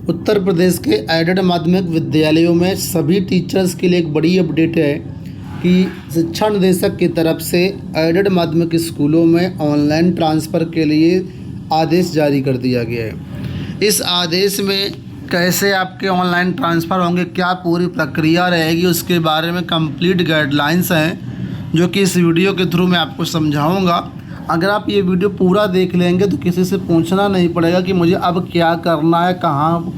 उत्तर प्रदेश के एडेड माध्यमिक विद्यालयों में सभी टीचर्स के लिए एक बड़ी अपडेट है कि शिक्षा निदेशक की तरफ से एडेड माध्यमिक स्कूलों में ऑनलाइन ट्रांसफ़र के लिए आदेश जारी कर दिया गया है। इस आदेश में कैसे आपके ऑनलाइन ट्रांसफ़र होंगे, क्या पूरी प्रक्रिया रहेगी, उसके बारे में कंप्लीट गाइडलाइंस हैं जो कि इस वीडियो के थ्रू मैं आपको समझाऊंगा। अगर आप ये वीडियो पूरा देख लेंगे तो किसी से पूछना नहीं पड़ेगा कि मुझे अब क्या करना है, कहाँ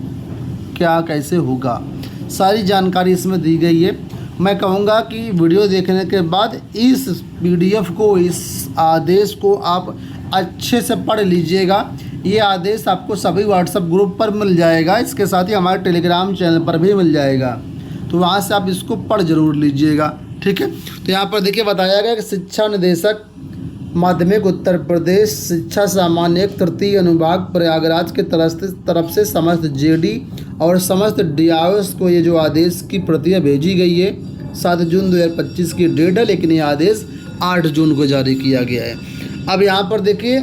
क्या कैसे होगा। सारी जानकारी इसमें दी गई है। मैं कहूँगा कि वीडियो देखने के बाद इस PDF को, इस आदेश को आप अच्छे से पढ़ लीजिएगा। ये आदेश आपको सभी WhatsApp ग्रुप पर मिल जाएगा, इसके साथ ही हमारे टेलीग्राम चैनल पर भी मिल जाएगा, तो वहाँ से आप इसको पढ़ ज़रूर लीजिएगा। ठीक है, तो यहाँ पर देखिए बताया गया कि शिक्षा निदेशक माध्यमिक उत्तर प्रदेश शिक्षा सामान्य एक तृतीय अनुभाग प्रयागराज के तरफ से समस्त JD और समस्त DIOs को ये जो आदेश की प्रतियां भेजी गई है 7 जून 2025 की डेट है, लेकिन ये आदेश 8 जून को जारी किया गया है। अब यहाँ पर देखिए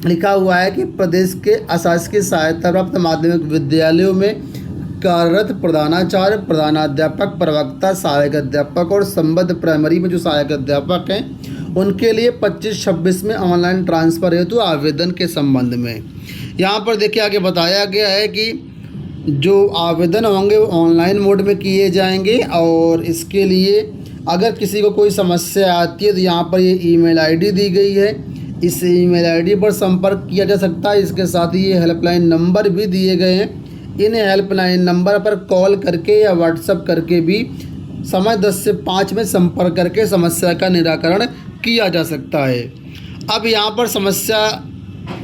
लिखा हुआ है कि प्रदेश के अशासकीय सहायता प्राप्त माध्यमिक विद्यालयों में कार्यरत प्रधानाचार्य, प्रधानाध्यापक, प्रवक्ता, सहायक अध्यापक और संबद्ध प्राइमरी में जो सहायक अध्यापक हैं उनके लिए 25-26 में ऑनलाइन ट्रांसफ़र हेतु आवेदन के संबंध में यहाँ पर देखिए आगे बताया गया है कि जो आवेदन होंगे वो ऑनलाइन मोड में किए जाएंगे। और इसके लिए अगर किसी को कोई समस्या आती है तो यहाँ पर ये email ID दी गई है, इस email ID पर संपर्क किया जा सकता है। इसके साथ ही ये हेल्पलाइन नंबर भी दिए गए हैं। इन हेल्पलाइन नंबर पर कॉल करके या व्हाट्सएप करके भी समय 10 से 5 में संपर्क करके समस्या का निराकरण किया जा सकता है। अब यहाँ पर समस्या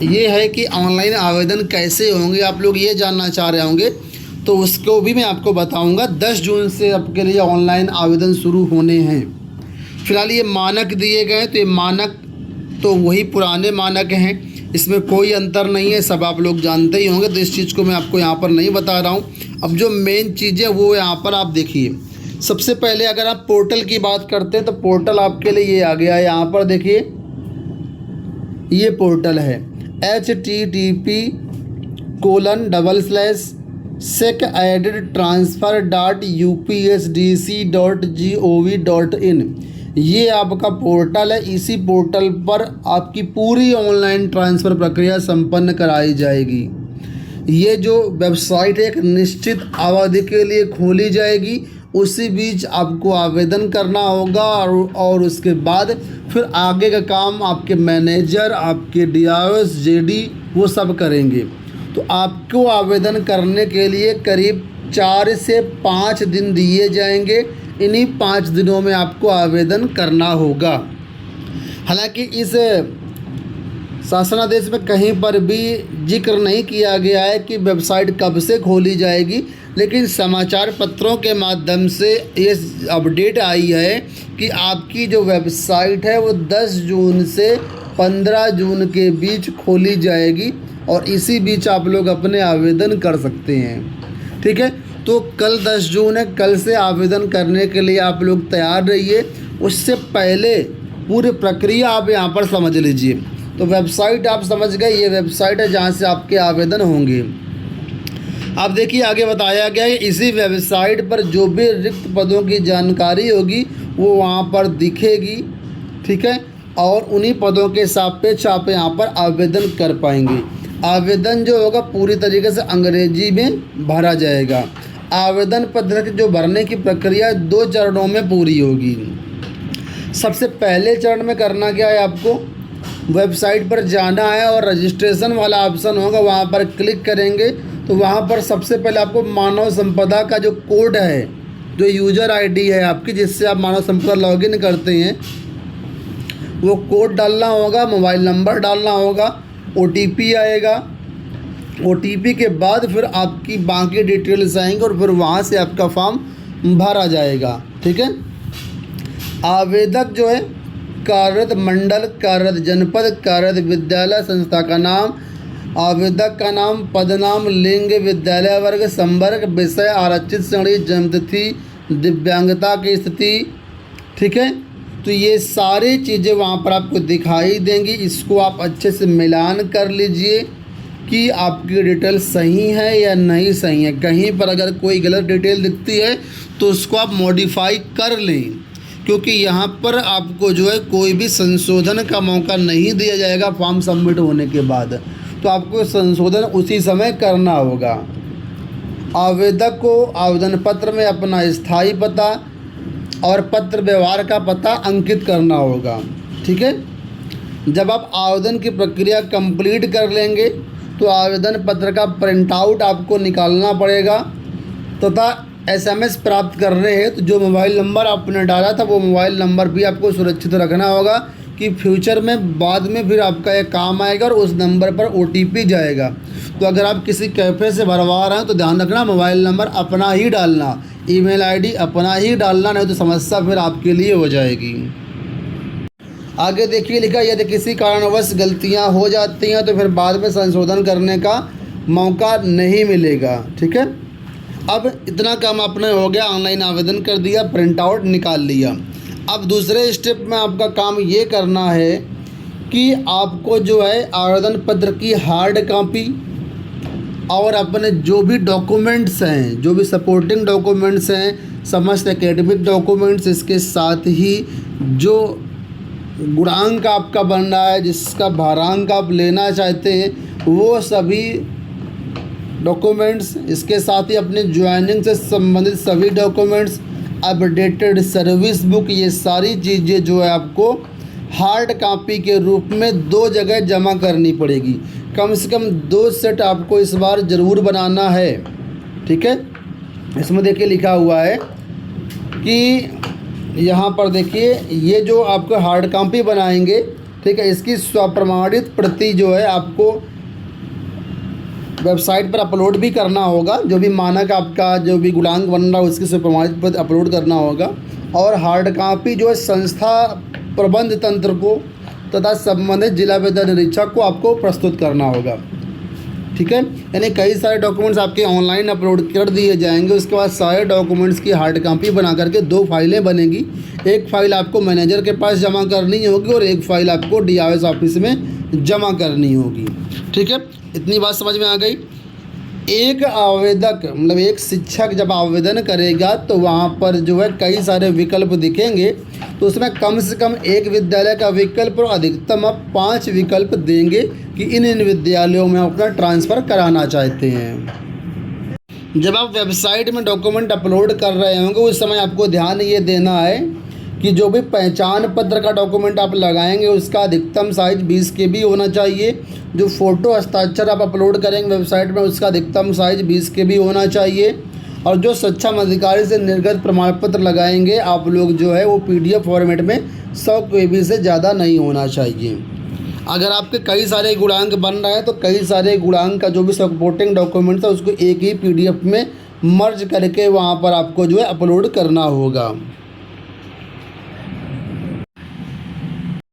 ये है कि ऑनलाइन आवेदन कैसे होंगे, आप लोग ये जानना चाह रहे होंगे, तो उसको भी मैं आपको बताऊंगा। 10 जून से आपके लिए ऑनलाइन आवेदन शुरू होने हैं। फिलहाल ये मानक दिए गए, तो ये मानक तो वही पुराने मानक हैं, इसमें कोई अंतर नहीं है, सब आप लोग जानते ही होंगे, तो इस चीज़ को मैं आपको यहाँ पर नहीं बता रहा हूँ। अब जो मेन चीज़ें वो यहाँ पर आप देखिए। सबसे पहले अगर आप पोर्टल की बात करते हैं तो पोर्टल आपके लिए ये आ गया है। यहाँ पर देखिए ये पोर्टल है http://secaddedtransfer.upsdc.gov.in। ये आपका पोर्टल है। इसी पोर्टल पर आपकी पूरी ऑनलाइन ट्रांसफ़र प्रक्रिया संपन्न कराई जाएगी। ये जो वेबसाइट एक निश्चित अवधि के लिए खोली जाएगी, उसी बीच आपको आवेदन करना होगा और उसके बाद फिर आगे का काम आपके मैनेजर, आपके DIOs, JD वो सब करेंगे। तो आपको आवेदन करने के लिए करीब 4 से 5 दिन दिए जाएंगे। इन्हीं 5 दिनों में आपको आवेदन करना होगा। हालांकि इस शासनादेश में कहीं पर भी जिक्र नहीं किया गया है कि वेबसाइट कब से खोली जाएगी, लेकिन समाचार पत्रों के माध्यम से ये अपडेट आई है कि आपकी जो वेबसाइट है वो 10 जून से 15 जून के बीच खोली जाएगी और इसी बीच आप लोग अपने आवेदन कर सकते हैं। ठीक है, तो कल 10 जून है, कल से आवेदन करने के लिए आप लोग तैयार रहिए। उससे पहले पूरी प्रक्रिया आप यहाँ पर समझ लीजिए। तो वेबसाइट आप समझ गए, ये वेबसाइट है जहाँ से आपके आवेदन होंगे। अब देखिए आगे बताया गया है इसी वेबसाइट पर जो भी रिक्त पदों की जानकारी होगी वो वहाँ पर दिखेगी। ठीक है, और उन्हीं पदों के सापेक्ष आप यहाँ पर आवेदन कर पाएंगे। आवेदन जो होगा पूरी तरीके से अंग्रेजी में भरा जाएगा। आवेदन पत्र जो भरने की प्रक्रिया 2 चरणों में पूरी होगी। सबसे पहले चरण में करना क्या है, आपको वेबसाइट पर जाना है और रजिस्ट्रेशन वाला ऑप्शन होगा, वहाँ पर क्लिक करेंगे तो वहाँ पर सबसे पहले आपको मानव संपदा का जो कोड है, जो यूज़र ID है आपकी, जिससे आप मानव संपदा लॉगिन करते हैं, वो कोड डालना होगा, मोबाइल नंबर डालना होगा, OTP आएगा। OTP के बाद फिर आपकी बाकी डिटेल्स आएंगे और फिर वहाँ से आपका फॉर्म भरा जाएगा। ठीक है, आवेदक जो है कार्यरत मंडल, कार्यरत जनपद, कार्यरत विद्यालय, संस्था का नाम, आवेदक का नाम, पदनाम, लिंग, विद्यालय वर्ग, संवर्ग, विषय, आरक्षित श्रेणी, जन्मतिथि, दिव्यांगता की स्थिति। ठीक है, तो ये सारी चीज़ें वहाँ पर आपको दिखाई देंगी। इसको आप अच्छे से मिलान कर लीजिए कि आपकी डिटेल सही है या नहीं सही है। कहीं पर अगर कोई गलत डिटेल दिखती है तो उसको आप मॉडिफाई कर लें, क्योंकि यहाँ पर आपको जो है कोई भी संशोधन का मौका नहीं दिया जाएगा फॉर्म सबमिट होने के बाद। तो आपको संशोधन उसी समय करना होगा। आवेदक को आवेदन पत्र में अपना स्थायी पता और पत्र व्यवहार का पता अंकित करना होगा। ठीक है। जब आप आवेदन की प्रक्रिया कंप्लीट कर लेंगे तो आवेदन पत्र का प्रिंट आउट आपको निकालना पड़ेगा तथा एसएमएस प्राप्त कर रहे हैं तो जो मोबाइल नंबर आपने डाला था वो मोबाइल नंबर भी आपको सुरक्षित रखना होगा कि फ्यूचर में बाद में फिर आपका ये काम आएगा और उस नंबर पर ओटीपी जाएगा। तो अगर आप किसी कैफ़े से भरवा रहे हैं तो ध्यान रखना मोबाइल नंबर अपना ही डालना, ईमेल आईडी अपना ही डालना, नहीं तो समस्या फिर आपके लिए हो जाएगी। आगे देखिए लिखा, यदि किसी कारणवश गलतियां हो जाती हैं तो फिर बाद में संशोधन करने का मौका नहीं मिलेगा। ठीक है। अब इतना काम आपने हो गया, ऑनलाइन आवेदन कर दिया, प्रिंट आउट निकाल लिया। अब दूसरे स्टेप में आपका काम ये करना है कि आपको जो है आवेदन पत्र की हार्ड कॉपी और अपने जो भी डॉक्यूमेंट्स हैं, जो भी सपोर्टिंग डॉक्यूमेंट्स हैं, समस्त एकेडमिक डॉक्यूमेंट्स, इसके साथ ही जो गुणांक आपका बन रहा है, जिसका भारांक आप लेना चाहते हैं, वो सभी डॉक्यूमेंट्स, इसके साथ ही अपने ज्वाइनिंग से संबंधित सभी डॉक्यूमेंट्स, अपडेटेड सर्विस बुक, ये सारी चीज़ें जो है आपको हार्ड कॉपी के रूप में 2 जगह जमा करनी पड़ेगी। कम से कम 2 सेट आपको इस बार ज़रूर बनाना है। ठीक है। इसमें देखिए लिखा हुआ है कि यहाँ पर देखिए ये जो आपको हार्ड कॉपी बनाएंगे, ठीक है, इसकी स्वप्रमाणित प्रति जो है आपको वेबसाइट पर अपलोड भी करना होगा। जो भी मानक आपका जो भी गुणांक बन रहा है उसकी स्वप्रमाणित प्रति अपलोड करना होगा। और हार्ड कॉपी जो है संस्था प्रबंध तंत्र को तथा संबंधित जिला विद्यालय निरीक्षक को आपको प्रस्तुत करना होगा। ठीक है। यानी कई सारे डॉक्यूमेंट्स आपके ऑनलाइन अपलोड कर दिए जाएंगे। उसके बाद सारे डॉक्यूमेंट्स की हार्ड कॉपी बना करके 2 फाइलें बनेगी। एक फ़ाइल आपको मैनेजर के पास जमा करनी होगी और एक फ़ाइल आपको डीआरएस ऑफिस में जमा करनी होगी। ठीक है। इतनी बात समझ में आ गई। एक आवेदक मतलब एक शिक्षक जब आवेदन करेगा तो वहाँ पर जो है कई सारे विकल्प दिखेंगे, तो उसमें कम से कम एक विद्यालय का विकल्प और अधिकतम आप 5 विकल्प देंगे कि इन विद्यालयों में अपना ट्रांसफ़र कराना चाहते हैं। जब आप वेबसाइट में डॉक्यूमेंट अपलोड कर रहे होंगे उस समय आपको ध्यान ये देना है कि जो भी पहचान पत्र का डॉक्यूमेंट आप लगाएंगे उसका अधिकतम साइज 20 KB होना चाहिए। जो फ़ोटो हस्ताक्षर आप अपलोड करेंगे वेबसाइट में उसका अधिकतम साइज 20 KB होना चाहिए। और जो सक्षम अधिकारी से निर्गत प्रमाण पत्र लगाएंगे आप लोग जो है वो PDF फॉर्मेट में 100 KB से ज़्यादा नहीं होना चाहिए। अगर आपके कई सारे गुणांक बन रहे हैं तो कई सारे गुणांक का जो भी सपोर्टिंग डॉक्यूमेंट्स है उसको एक ही PDF में मर्ज करके वहाँ पर आपको जो है अपलोड करना होगा।